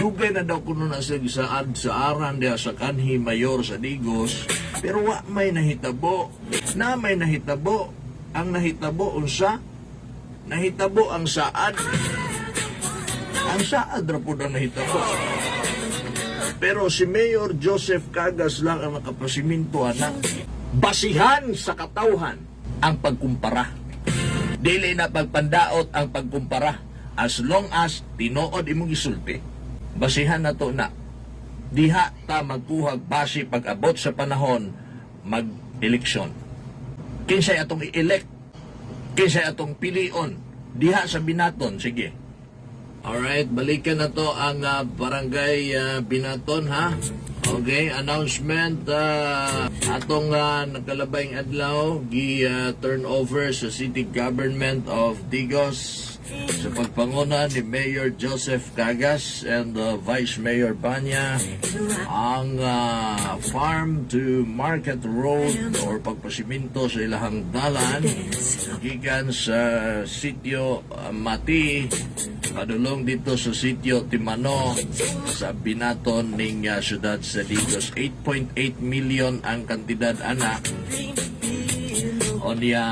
Dugay na daw kuno na sa gisaad sa aran diha sa kanhi mayor sa Digos, pero wa may nahitabo. Na may nahitabo, ang nahitabo unsa? Nahitabo ang saad. Ang saad ra pud ang nahitabo. Pero si Mayor Joseph Cagas lang ang nakapasiminto anak. Basihan sa katawhan ang pagkumpara. Dili na pagpandaot ang pagkumpara as long as tinuod imong gisulti. Basihan na to na. Diha ta magkuhag base pag-abot sa panahon mag-eleksyon. Kinsay atong i-elect, kinsay atong pilion, diha sa binaton, sige. Alright, balikan na to ang barangay Binaton, ha? Okay, announcement atong nagkalabayng adlaw turn over sa City Government of Digos sa pagpanguna ni Mayor Joseph Cagas and Vice Mayor Banya ang farm to market road or pagpasiminto sa ilahang dalan gikan sa sitio Mati padulong dito sa sitio Timano sa Binaton ning syudad sa Digos. 8.8 million ang kantidad anak o niya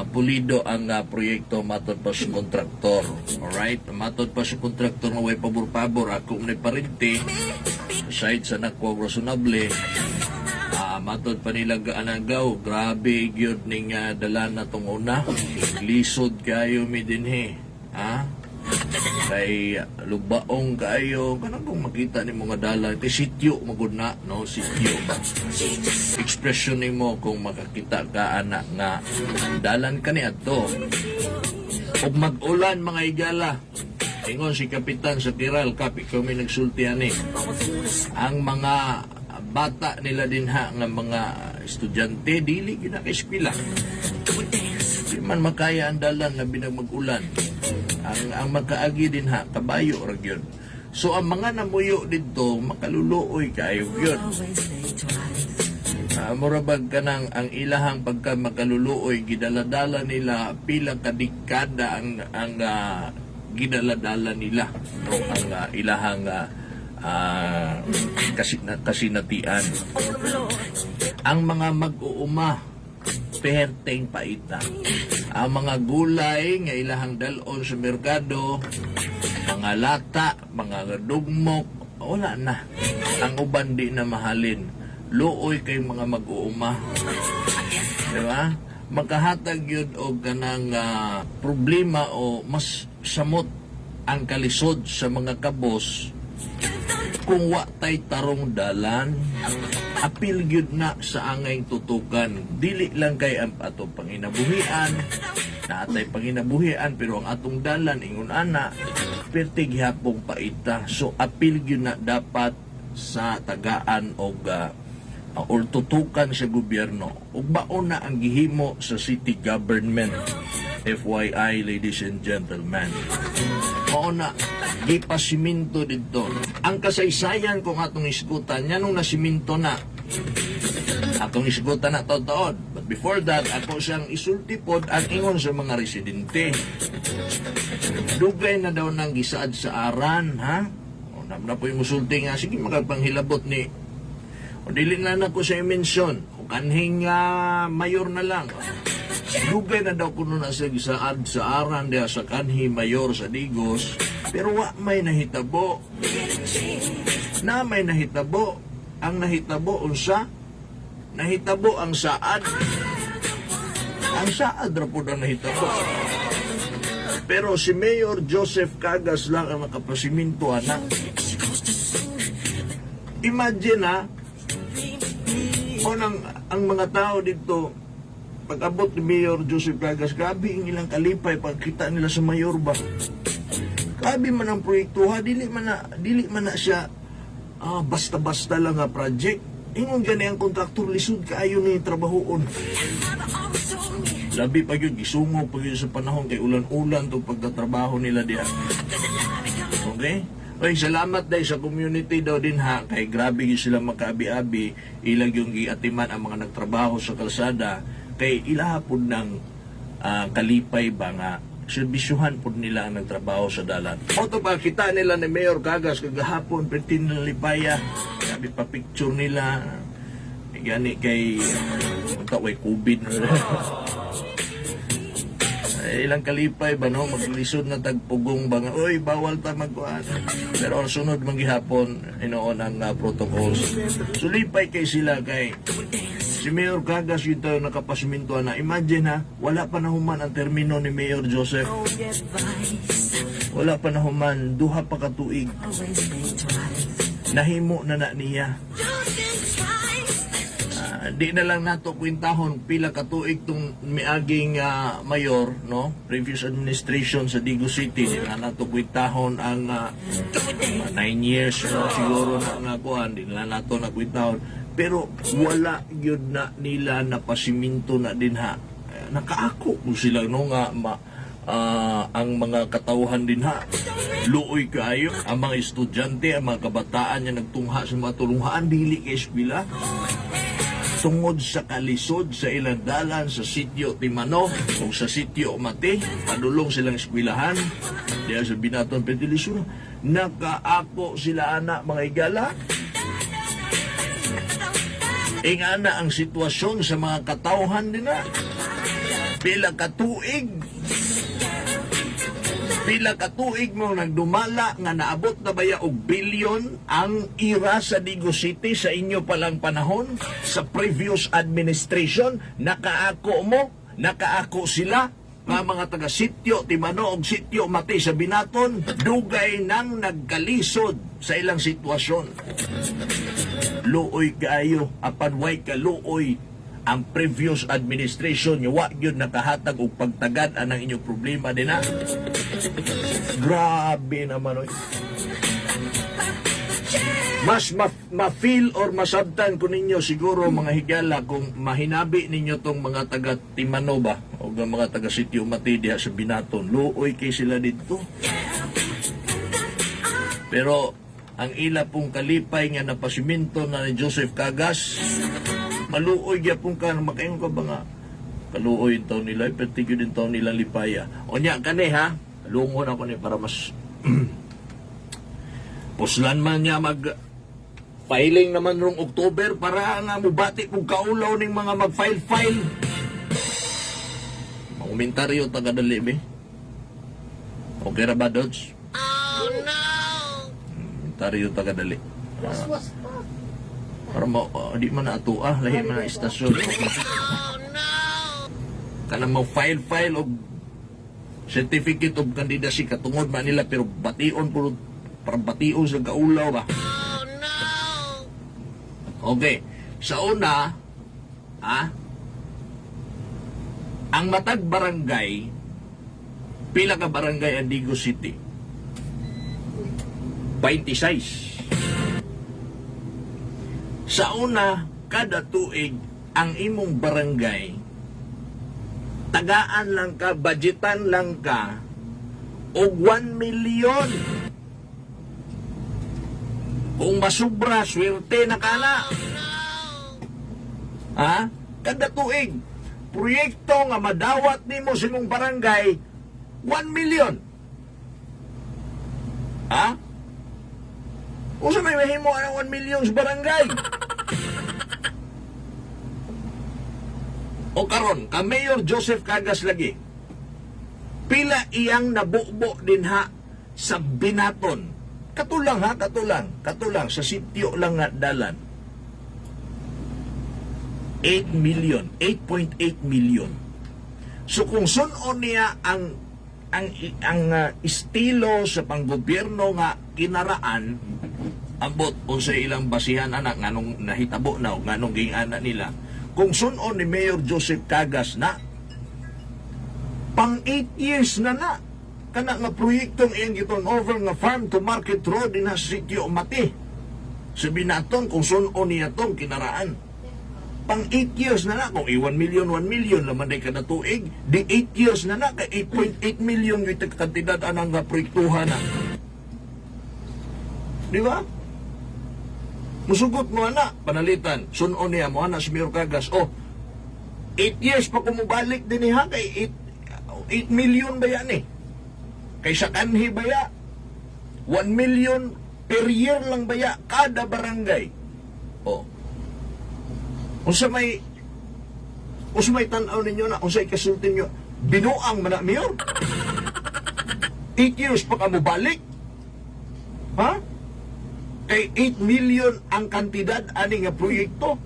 pulido ang proyekto matod pa sa kontraktor. Alright, matod pa sa kontraktor nga way pabor-pabor ako na parinti side sa nakwa reasonable. Matod pa nila gaanagaw, grabe gyud ning dala na tong una. Lisod kayo mi dinhi, ha? Kay lubaong kayo, kanang kung makita ni mga dala, iti sityo magud na, no? Sityo ba? Expression nimo kung makakita ka anak nga dalan ka ni adto. Ug mag-ulan mga igala. Ingon si Kapitan sa Tiral, kapi kami nagsultihan ni. Ang mga bata nila din ha nga mga estudyante dili gina kay eskwela. Di man makaya ang dalan na binag mag-ulan. Ang magkaagi din ha kabayo ra gyud. So ang mga namuyo didto makaluluoy kayo gyud. Murabag ka nang ang ilahang pagka makaluluoy gidaladala nila pila ka dekada ang gidaladala nila no ang ilahang kasinatian. Ang mga mag-uuma perteng paita. Ang mga gulay nga ilahang dalon sa merkado, mga lata, mga dugmok, wala na. Ang uban di na mahalin. Luoy kay mga mag-uuma. Diba? Magkahatag yun o ganang problema o mas samot ang kalisod sa mga kabos kung wa tay tarong dalan apil gyud na sa angay tutukan. Dili lang kay ang atong panginabuhian natay panginabuhian pero ang atong dalan ingon ana pertig hapong paita. So apil gyud na dapat sa tagaan og or tutukan sa gobyerno ug baon na ang gihimo sa city government. FYI, ladies and gentlemen, mao na gipasiminto dito ang kasaysayan kung atong isgutan yanong nasiminto na atong isgutan na taod-taod. But before that, ako siyang isulti pod ang ingon sa mga residente. Dugay na daw nang gisaad sa aran, ha? O na po yung musulti nga, sige magpapanghilabot ni o dili na ko sa imensyon o kanhing mayor na lang. Dugay na daw kuno na sa gisaad sa aran diha sa kanhi mayor sa Digos, pero wa may nahitabo. Na may nahitabo, ang nahitabo unsa? Nahitabo ang saad. Ang saad ra pud ang nahitabo. Pero si Mayor Joseph Cagas lang ang nakapasiminto anak. Imagine ha, ang mga tao dito pag-abot ni Mayor Joseph Cagas, grabe ang ilang kalipay pagkita nila sa mayor ba. Grabe man ang proyekto ha, dili man na siya basta-basta lang nga project. Ingon gani ang kontraktor lisod kaayo ni trabahoon. Labi pa yun, gisungog pa yun sa panahon kay ulan-ulan itong pagkatrabaho nila diyan. Okay? Okay, salamat dahil sa community daw din ha, kay grabe yun sila magkaabi-abi, ilang yung giatiman ang mga nagtrabaho sa kalsada, kay ilahapon ng kalipay ba nga serbisyuhan po nila ang nagtrabaho sa dalan. Oto pa kita nila ni Mayor Cagas kagahapon pertin na lipaya. Sabi pa picture nila. Gani kay way COVID. Ilang kalipay ba no maglisod na tagpugong ba nga oy bawal ta magkuan. Pero ang sunod manggihapon inoon ang protocols. Sulipay kay sila kay si Mayor Cagas yun tayo nakapasiminto na. Imagine ha, wala pa na human ang termino ni Mayor Joseph. Wala pa na human, duha pa katuig. Nahimo na niya. Di na lang nato kwintahon pila katuig tong miaging mayor, no? Previous administration sa Digo City, di na nato kwintahon ang 9 years siguro na kuan, di na nato na kwintahon. Pero wala yun na nila napasiminto na din ha. Nakaako mo sila no nga ang mga katauhan din ha. Luoy kayo ang mga estudyante, ang mga kabataan niya nagtungha sa mga tulunghaan dili kay eskwela. Tungod sa kalisod sa ilang dalan sa sitio Timano o sa sitio Mati, padulong silang eskwelahan. Diya sa Binaton Pentilisura, nakaako sila anak mga igala. Ingana ang sitwasyon sa mga katauhan din na. Pila katuig mo nagdumala nga naabot na baya og bilyon ang ira sa Digo City sa inyo palang panahon sa previous administration. Nakaako sila nga mga taga sitio Timano og sitio Mati sa Binaton dugay nang nagkalisod sa ilang sitwasyon. Luoy kaayo apan way kaluoy ang previous administration nyo, wa yun nakahatag og pagtagad anang inyong problema din na. Grabe naman oy. Mas ma-feel or masabtan ko ninyo siguro mga higala kung mahinabi ninyo tong mga taga Timano ba o mga taga Sitio Mati diha sa Binaton. Luoy kay sila dito. Pero ang ila pong kalipay nga napasiminto na ni Joseph Cagas, maluoy gyapon ka makaingon ka ba nga kaluoy taon nila pertigyo din taon nila lipaya onya kani ha lungon ako ni para mas puslan man niya mag filing naman rong October para nga mubati kung kaulaw ning mga mag-file mga komentaryo tagadali be okay ra ba Dodge? Oh no komentaryo tagadali Was pa. para di man na atua lahi man na istasyon. Kanang mo file og certificate of candidacy katungod man nila pero bation puro para bation sa kaulaw ba. Okay, sa una ang matag barangay pila ka barangay ang Digo City? 26. Sa una, kada tuig, ang imong barangay, tagaan lang ka, budgetan lang ka, o 1 milyon. Kung masubra, swerte na ka na. Ha? Kada tuig, proyekto nga madawat nimo sa imong barangay, 1 milyon. Ha? O sa may mahimo ang 1 milyon sa barangay? O karon, ka Mayor Joseph Cagas lagi, pila iyang nabubo din ha sa Binaton. Katulang ha, katulang sa sityo lang nga dalan. 8 million, 8.8 million. So kung sunon niya ang estilo sa panggobyerno nga kinaraan, ambot unsa ilang basihan anak nganong nahitabo na o nganong ging-ana nila. Kung sunon ni Mayor Joseph Cagas na pang 8 years na kana nga proyektong iyang giton over nga farm to market road din sa sitio Mati sa Binaton, kung sunon niya tong kinaraan pang 8 years na kung 1 million laman day kada tuig di 8 years na kay 8.8 million yung kantidad anang nga proyektuhan na, di ba? Musugot mo ana, panalitan, sunon niya mo ana si Mayor Cagas, 8 years pa kumubalik din niya, kay 8 million ba yan eh? Kaysa kanhi ba ya? 1 million per year lang ba ya? Kada barangay. O. Unsa may tanaw ninyo na, unsa ikasulti nyo, binuang man na, Mayor? 8 years pa ka mo balik? Ha? Kay 8 million ang kantidad ani nga proyekto.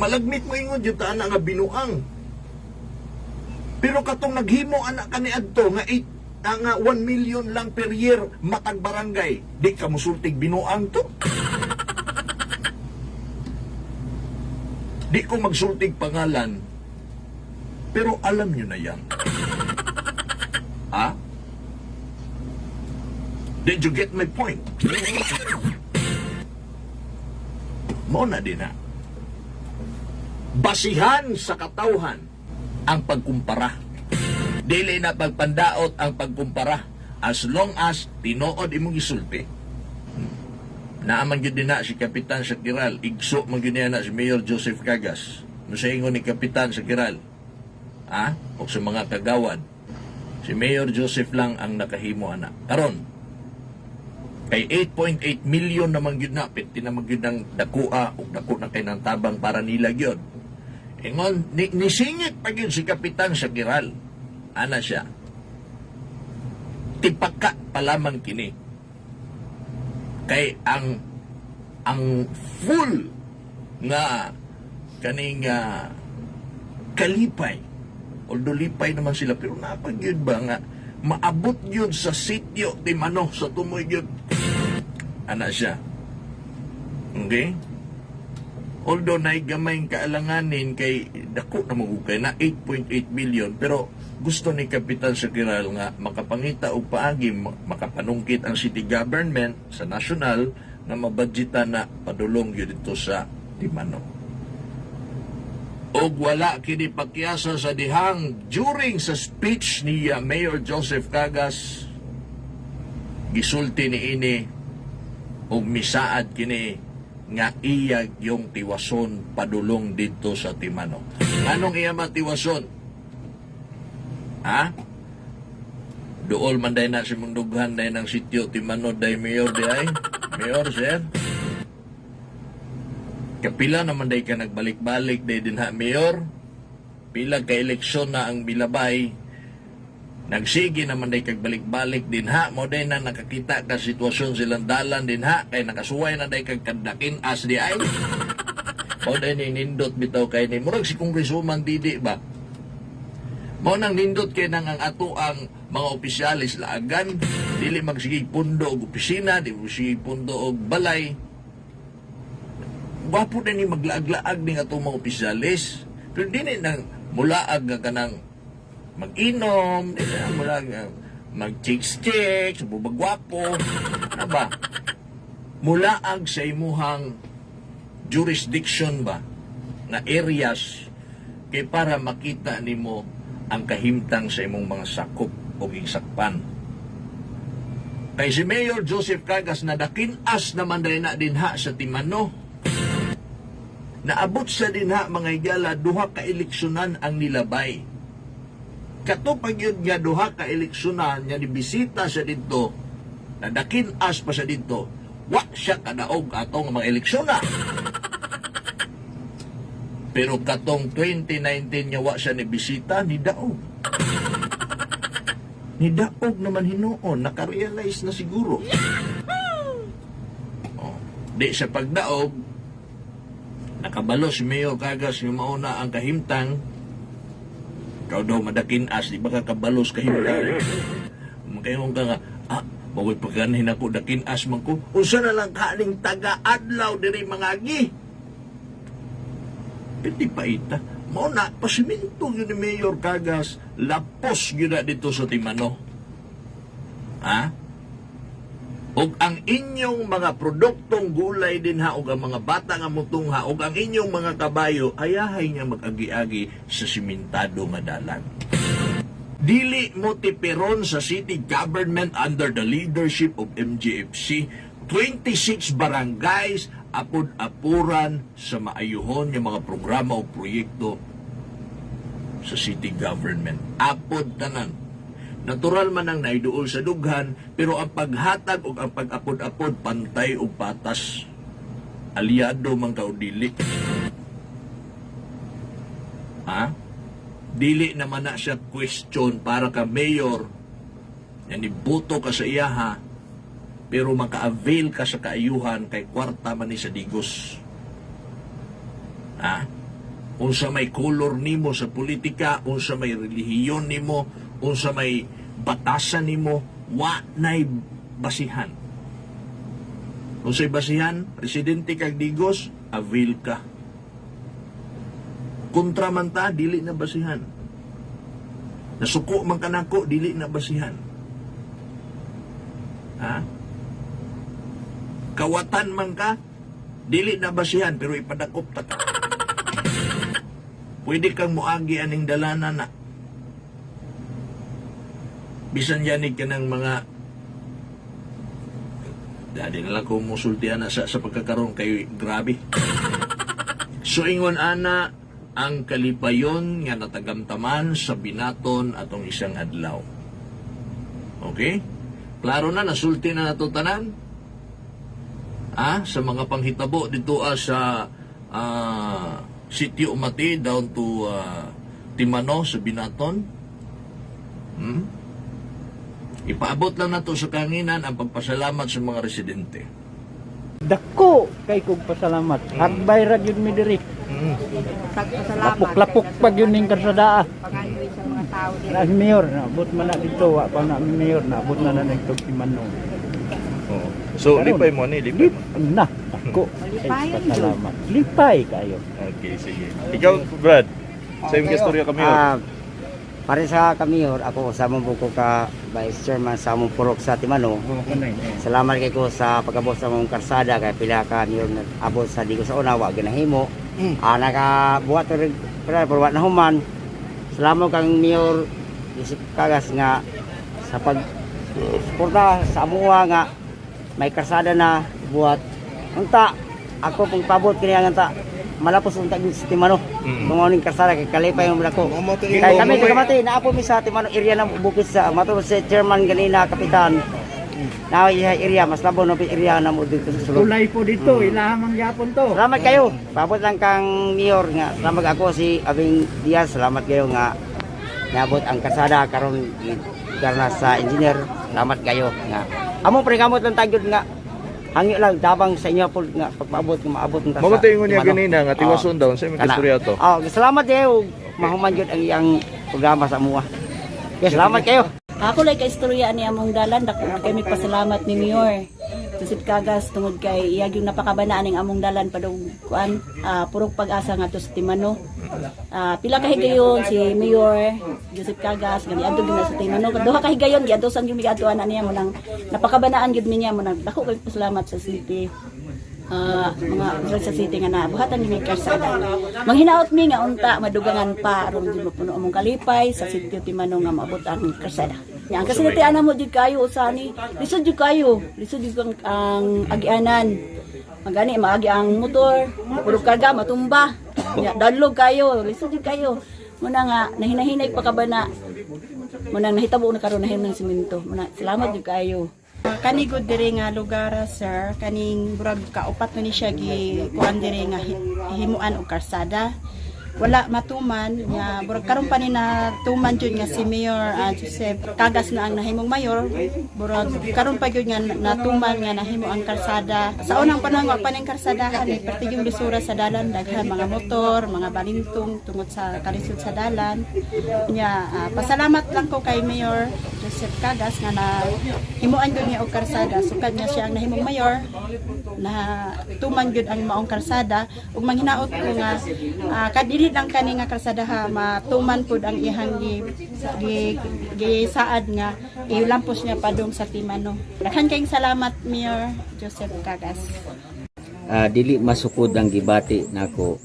Malagmit mo ingon jud ta ana nga binuang. Pero katong naghimo anak kaniadto nga 1 million lang per year matag barangay, di ka musultig binuang to. Di ko magsultig pangalan, pero alam nyo na yan. Ha? Did you get my point? Mo na din ha. Basihan sa katawhan ang pagkumpara. Dili na pagpandaot ang pagkumpara as long as tinuod imong gisulti. Naaman gyud din na si Kapitan Shakiral, igso man gyud niya na si Mayor Joseph Cagas. No sa ingon ni Kapitan Shakiral, ha? O sa mga kagawad, si Mayor Joseph lang ang nakahimo ana. Karon, kay 8.8 million naman gyud na, piti naman gyud ng dakua o dako na kay ng tabang para nila gyud. Ingon, nisingit pa gyud si Kapitan Shakiral. Ana siya. Tipaka pa lamang kini. Kay ang full nga kaning kalipay, although lipay naman sila, pero napag yun ba nga maabot yun sa sityo Timano sa tumoy yun ana siya. Okay, although naigamay kaalanganin kay dako na magugay na 8.8 million, pero gusto ni Kapitan Shakiral nga makapangita og paagi, makapanungkit ang city government sa national na mabudgetan na padulong yun dito sa Timano. Og wala kini pakyasa sa dihang during sa speech ni Mayor Joseph Cagas, gisulti ni ini og misaad kini nga iyag yung tiwason padulong dito sa Timano. Anong iya matiwason? Ha? Dool man day na si mundughan day ng sityo Timano day Mayor day. Mayor, sir. Kapila naman day ka nagbalik-balik day din ha, Mayor. Pila ka eleksyon na ang Bilabay. Nagsigi naman day kagbalik-balik din ha. Mo day na nakakita ka sitwasyon silang dalan din ha. Kay nakasuway na day kagkandakin as di ay. Mo day ni nindot bitaw kay ni. Murag si Kongresuman Didi ba? Mo nang nindot kay nang ang ato ang mga opisyalis laagan. Dili magsigig pundo og opisina, di magsigig pundo og balay. Wapo na ni maglaag-laag ni ato mga opisyalis. Pero di nang mulaag nga kanang mag-inom, di na mulaag mag-chicks-chicks, bubagwapo. Ano ba? Mulaag sa imuhang jurisdiction ba na areas kay para makita nimo ang kahimtang sa imong mga sakop o gingsakpan. Kay si Mayor Joseph Cagas na dakinas naman dahil na dinha sa Timano. Naabot sa dinha mga igala, duha ka eleksyonan ang nilabay. Katupag yun nga duha ka eleksyonan, nga nibisita sa dito, na dakinas pa sa dito, wa siya kadaog atong mga eleksyonan. Pero katong 2019 niya wa siya ni bisita, ni daog. Ni daog naman hinuon, nakarealize na siguro. Oh, di sa pagdaog, nakabalo si Mayor Cagas yung mauna ang kahimtang. Ikaw daw madakinas, di ba kakabalos kahimtang? Magkayon ka nga, bawal pagkanahin ako, dakinas man ko. Unsa na lang kaning taga-adlaw diri mga agi. Piti pa ita. Mauna, pasiminto yun ni Mayor Cagas, lapos yun na dito sa Timano. Ha? Og ang inyong mga produktong gulay din ha, og ang mga bata nga mutong ha, og ang inyong mga kabayo, ayahay nga mag-agi-agi sa simentado nga dalan. Dili mo tipiron sa city government under the leadership of MJFC, 26 barangays apod-apuran sa maayuhon yung mga programa o proyekto. sa city government. Apod tanan. Natural man ang naiduol sa dughan, pero ang paghatag o ang pag-apod-apod, pantay o patas. Aliado man ka o dili. Ha? Dili naman na siya question para ka mayor. Yan ibuto ka sa iyaha, pero maka-avail ka sa kaayuhan kay kwarta man ni sa digos. Ha? Unsa may kolor nimo sa politika, unsa may relihiyon nimo, unsa may batasan nimo, wa nay basihan. Unsay basihan, presidente kag digos, avail ka. Kontra man ta, dili na basihan. Nasuko man kanako, dili na basihan. Ha? Kawatan man ka, dili na basihan, pero ipadakop ta ka. Pwede kang muagi aning dalana na. Bisan yanig ka ng mga dali na lang kung musultihan na sa pagkakaroon kay grabe. So ingon ana ang kalipayon nga natagamtaman sa binaton atong isang adlaw. Okay? Klaro na, nasulti na nato tanan. Sa mga panghitabo dito sa Sitio Umati down to Timano sa binaton. Ipaabot lang nato sa kanginan ang pagpasalamat sa mga residente. Dako kay kog pasalamat. Harbay ra gyud mi diri. Lapok-lapok pag yun ning karsada. Pangandoy sa mga tao dito. Na mayor na but man na dito wa pa na mayor na but na nagtog si Manong. Oh. So lipay mo ni, lipay mo. Na dako kay pasalamat. Lipay kayo. Okay, sige. Ikaw, Brad, sa imong istorya kami. Pare sa kamiyor, ako sa buko ka Vice Chairman sa among purok sa Timano. Salamat kay ko sa pag-abot sa among karsada kay pila ka miyor abot sa digo sa una wa ginahimo. Nakabuhat rin pero wa na human. Salamat kang miyor isip kagas nga sa pag suporta sa amuha nga may karsada na buhat. Unta ako pong pabot kini nga ta malapos unta gid sa Timano. Tungawing karsada kay kalipay mo nako. Kay kami tagamati naapo mi sa Timano area na bukid sa mato si chairman ganina kapitan. Na area mas labo no area na mo dito sa sulod. Tulay po dito, ilahang gyapon to. Salamat kayo. Paabot lang kang mayor nga. Salamat ako si Abing Diaz. Salamat kayo nga naabot ang karsada karon karna sa engineer. Salamat kayo nga. Amo pre kamot lang tagod nga hangyo lang tabang sa inyo po nga pagpaabot nga maabot ng tasa. Mamatay niya ganina nga tiwason daw sa imong istorya to. Salamat kayo. Mahuman jud ang iyang programa sa amuha. Okay, salamat kayo. Ako lay ka istorya ni among dalan dako kay mi pasalamat ni Mayor. Joseph Cagas tungod kay iyag yung napakabanaan ning among dalan padung kuan purok pag-asa nga to sa Timano. Pila ka higayon si Mayor Joseph Cagas gani adto gina sa Timano. Duha ka higayon giadto sang yung migadtuan niya mo nang napakabanaan gyud niya mo nang dako kay pasalamat sa city. Mga sa city nga na buhatan ni karsada. Manghinaot mi nga unta madugangan pa aron di mapuno among kalipay sa sitio Timano nga maabot ang karsada. Yan kasi natiana mo jud kayo usani. Lisod jud kayo. Lisod jud ang agianan. Magani maagi ang motor, puro karga matumba. Ya dalog kayo, lisod jud kayo. Muna nga nahinahinay pa ka ba na muna nahitabo na karon na ng semento. Muna salamat jud kayo. Kani gud diri nga lugar sir, kaning burag kaupat ni siya gi kuan diri nga himuan og karsada. Wala matuman nya burag karon pa ni na tuman jud nga si Mayor Joseph Cagas na ang nahimong mayor. Burag karon pa gyud nga natuman nga nahimo ang karsada. Sa unang panahon wa pa ning karsadahan ni perti yung lisura sa dalan daghan mga motor, mga balintong tungod sa kalisod sa dalan. Nya pasalamat lang ko kay Mayor Joseph Cagas nga na himuan gyud niya og karsada. Sukad niya siya ang nahimong mayor na tuman gyud ang maong karsada ug manghinaot ko nga kadili lang kani nga karsada ha matuman pud ang ihang gi saad nga ilampos niya padung sa Timano. Daghan kayong salamat Mayor Joseph Cagas. Dili masukod ang gibati nako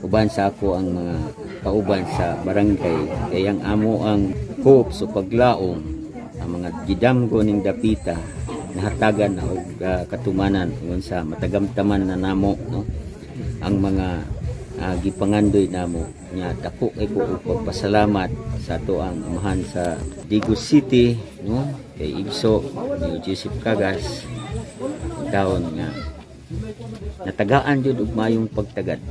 uban sa ako ang mga kauban sa barangay kay ang amo ang hope so paglaom ang mga gidamgo ning dapita nahatagan na og katumanan uban sa matagamtaman na namo no ang mga gipangandoy namo Nya dako kay ko og pagpasalamat sa ato ang amahan sa Digos City, no? Kay Igso ni Joseph Cagas taon nga natagaan jud og mayong pagtagad.